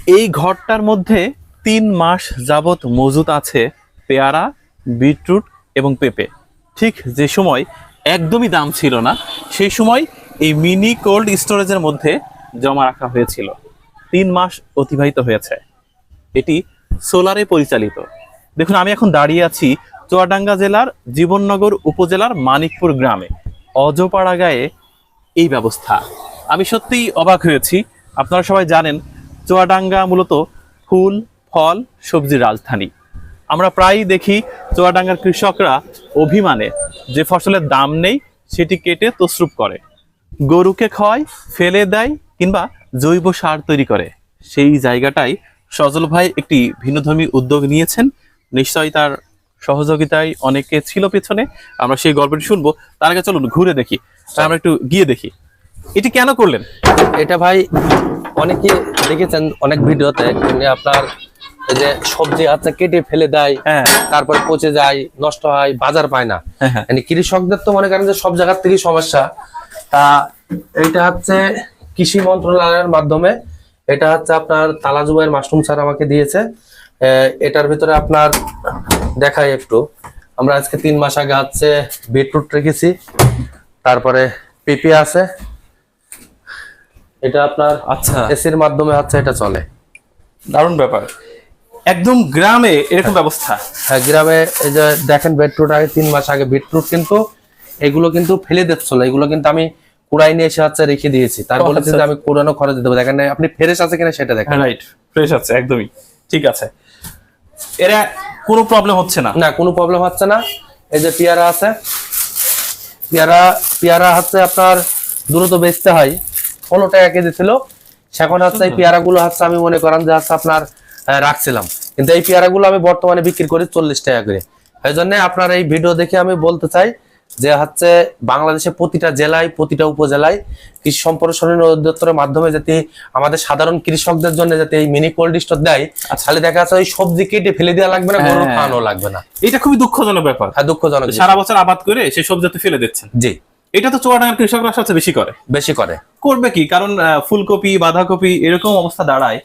এই ঘরটার মধ্যে 3 মাস যাবত মজুত আছে পেয়ারা, বিটরুট এবং পেঁপে। ঠিক যে সময় একদমই দাম ছিল না, সেই সময় এই মিনি কোল্ড স্টোরেজের মধ্যে জমা রাখা হয়েছিল। 3 মাস অতিবাহিত হয়েছে। এটি সোলারে পরিচালিত। দেখুন, আমি এখন দাঁড়িয়ে আছি চুয়াডাঙ্গা জেলার জীবননগর উপজেলার মানিকপুর গ্রামে। অজপাড়া গায়ে এই ব্যবস্থা, আমি সত্যিই অবাক হয়েছি। আপনারা সবাই জানেন চুয়াডাঙ্গা মূলত ফুল, ফল, সবজির রাজধানী। আমরা প্রায়ই দেখি চুয়াডাঙ্গার কৃষকরা অভিমানে যে ফসলের দাম নেই সেটি কেটে তসরুপ করে, গরুকে খাওয়ায়, ফেলে দেয় কিংবা জৈব সার তৈরি করে। সেই জায়গাটাই সজল ভাই একটি ভিন্নধর্মী উদ্যোগ নিয়েছেন। নিশ্চয়ই তার সহযোগিতায় অনেকে ছিল পেছনে। আমরা সেই গল্পটি শুনবো। তার আগে চলুন ঘুরে দেখি, আমরা একটু গিয়ে দেখি এটি কেন করলেন। এটা ভাই অনেকে দেখেছেন অনেক ভিডিওতে, আপনার এই যে সবজি আছে কেটে ফেলে দেয়, তারপরে পচে যায়, নষ্ট হয়, বাজার পায় না। কৃষকদের তো মনে করেন যে সব জায়গার থেকে সমস্যা। তা এইটা হচ্ছে কৃষি মন্ত্রণালয়ের মাধ্যমে, এটা হচ্ছে আপনার তালাজুবাইয়ের মাশরুম স্যার আমাকে দিয়েছে। এটার ভিতরে আপনার দেখাই একটু, আমরা আজকে 3 মাস আগে হচ্ছে বিটরুট রেখেছি, তারপরে পেঁপে আছে। এটা আপনার আচ্ছা, এসির মাধ্যমে হচ্ছে এটা চলে। দারুণ ব্যাপার, একদম গ্রামে এরকম ব্যবস্থা। হ্যাঁ, গ্রামে এই যে দেখেন বিটরুট আগে 3 মাস আগে বিটরুট, কিন্তু এগুলো কিন্তু ফেলে দিচ্ছিল, এগুলো কিন্তু আমি কুড়াই নিয়ে এসে হচ্ছে রেখে দিয়েছি। তার বলেছি যে আমি কুড়ানো খরচ দিতে হবে। দেখেন আপনি ফ্রেশ আছে কিনা সেটা দেখেন। রাইট, ফ্রেশ আছে, একদমই ঠিক আছে। এরা কোনো প্রবলেম হচ্ছে না? না, কোনো প্রবলেম হচ্ছে না। এই যে পেয়ারা আছে, পেয়ারা হচ্ছে আপনার দ্রুত বেচতে হয়, 15 টাকা কেজি ছিল। সেখন হচ্ছে এই পেয়ারা গুলো হচ্ছে আমি মনে করেন যে হচ্ছে আপনার রাখছিলাম, কিন্তু এই পেয়ারা গুলো আমি বর্তমানে বিক্রি করি 40 টাকা করে। এই জন্য আপনার এই ভিডিও দেখে আমি বলতে চাই যে হচ্ছে বাংলাদেশে প্রতিটা জেলায়, প্রতিটা উপজেলায় কৃষি সম্প্রসারণ অধিদপ্তরের মাধ্যমে যাতে আমাদের সাধারণ কৃষকদের জন্য যাতে এই মিনি কোল্ড স্টোর দেয়, তাহলে দেখা যাচ্ছে ওই সবজি কেটে ফেলে দেওয়া লাগবে না, গরু খাওয়ানো লাগবে না। এটা খুবই দুঃখজনক ব্যাপার। হ্যাঁ, দুঃখজনক। সারা বছর আবাদ করে সেই সবজি ফেলে দিচ্ছেন। জি, এটা তো চুয়াডাঙ্গার কৃষকরা সবচেয়ে বেশি করে। করবে কি, কারণ ফুলকপি, বাঁধাকপি এরকম অবস্থা দাঁড়ায়,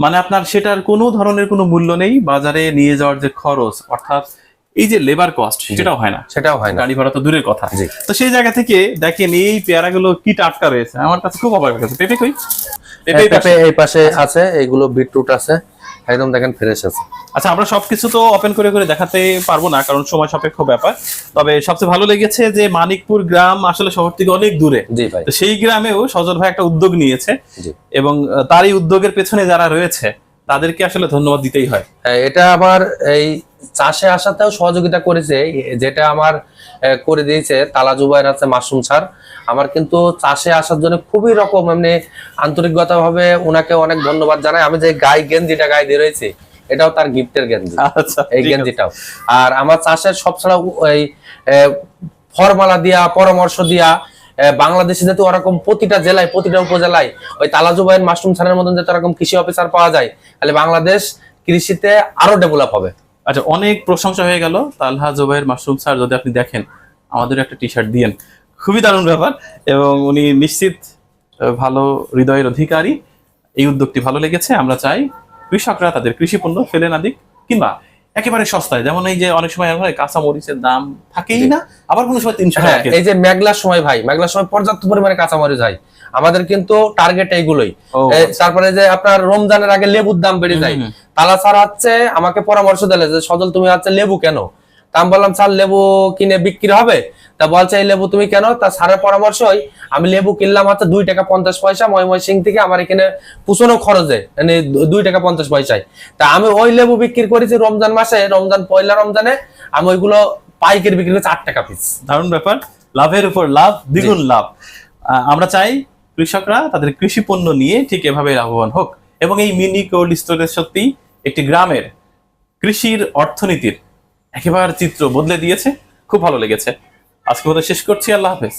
মানে আপনার সেটার কোনো ধরনের কোনো মূল্য নেই। বাজারে নিয়ে যাওয়ার যে খরচ, অর্থাৎ এই যে লেবার কস্ট, সেটাও হয় না, গাড়ি ভাড়া তো দূরের কথা। তো সেই জায়গা থেকে দেখেন এই পেয়ারাগুলো কি টাটকা রয়েছে, আমার কাছে খুব অবাক লাগছে। পেঁপে কই? পেঁপে এই পাশে আছে, এইগুলো বিটরুট আছে, একদম দেখেন ফ্রেশ আছে। আচ্ছা, আমরা সবকিছু তো ওপেন করে করে দেখাতে পারবো না, কারণ সময় সাপেক্ষ ব্যাপার। তবে সবচেয়ে ভালো লেগেছে যে মানিকপুর গ্রাম আসলে শহর থেকে অনেক দূরে। জি ভাই। তো সেই গ্রামেও সজল ভাই একটা উদ্যোগ নিয়েছে, এবং তার এই উদ্যোগের পেছনে যারা রয়েছে তাদেরকে আসলে ধন্যবাদ দিতেই হয়। এটা আমার এই চাষে আসাতেও সহযোগিতা করেছে, যেটা আমার করে দিয়েছে তালাজুবাইয়ের আছে মাশরুম স্যার। আমার কিন্তু চাষে আসার জন্য খুবই রকম এমনি আন্তরিকতা ভাবে ওনাকে অনেক ধন্যবাদ জানাই। আমি যে গেঞ্জিটা গায়ে দিয়ে রয়েছি, এটাও তার গিফটের গেঞ্জি। আচ্ছা, এই গেঞ্জিটাও। আর আমার চাষের সব ছাড়া এই ফর্মালা দিয়া, পরামর্শ দিয়া, বাংলাদেশে যাতে ওরকম প্রতিটা জেলায়, প্রতিটা উপজেলায় ওই তালাজুবাইয়ের মাশরুম স্যারের মতন যাতে ওরকম কৃষি অফিসার পাওয়া যায়, তাহলে বাংলাদেশ কৃষিতে আরো ডেভেলপ হবে। আচ্ছা, অনেক প্রশংসা হয়ে গেল। তালহা জুবাইর মাশরুম স্যার, যদি আপনি দেখেন আমাদের একটা টি শার্ট দিয়েন, খুবই দারুণ ব্যাপার। এবং উনি নিশ্চিত ভালো হৃদয়ের অধিকারী। এই উদ্যোগটি ভালো লেগেছে। আমরা চাই কৃষকরা তাদের কৃষি পণ্য ফেলে না দিক, কিংবা একেবারে সস্তায়। যেমন এই যে অনেক সময় কাঁচা মরিচের দাম থাকেই না, আবার কোনো সময় 300 টাকা। এই যে মেঘলার সময় ভাই, মেঘলার সময় পর্যাপ্ত পরিমাণে কাঁচা মরিচ হয়, আমাদের কিন্তু টার্গেট এইগুলোই। তারপরে যে আপনার রমজানের আগে লেবুর দাম বেড়ে যায়, তালা স্যার হচ্ছে আমাকে পরামর্শ দিলে যে সজল তুমি হচ্ছে লেবু কেন? তা আমি বললাম স্যার লেবু কিনে বিক্রি হবে। তা বলছে এই লেবু তুমি কেন? তা স্যারের পরামর্শই আমি লেবু কিনলাম হচ্ছে 2 টাকা 50 পয়সা ময়মনসিং থেকে, আমার এখানে পুষানো খরচে, মানে 2 টাকা 50 পয়সায়। তা আমি ওই লেবু বিক্রি করেছি রমজান মাসে, পয়লা রমজানে আমি ওইগুলো পাইকারি বিক্রি করেছি 8 টাকা পিস। দারুণ ব্যাপার, লাভের উপর লাভ, দ্বিগুণ লাভ। আমরা চাই কৃষকরা তাদের কৃষি পণ্য নিয়ে ঠিক এভাবে লাভবান হোক, এবং এই মিনি কোল্ড স্টোরেজ সত্যি একটি গ্রামের কৃষির অর্থনীতির একেবারে চিত্র বদলে দিয়েছে। খুব ভালো লেগেছে। আজকে মতো শেষ করছি। আল্লাহ হাফেজ।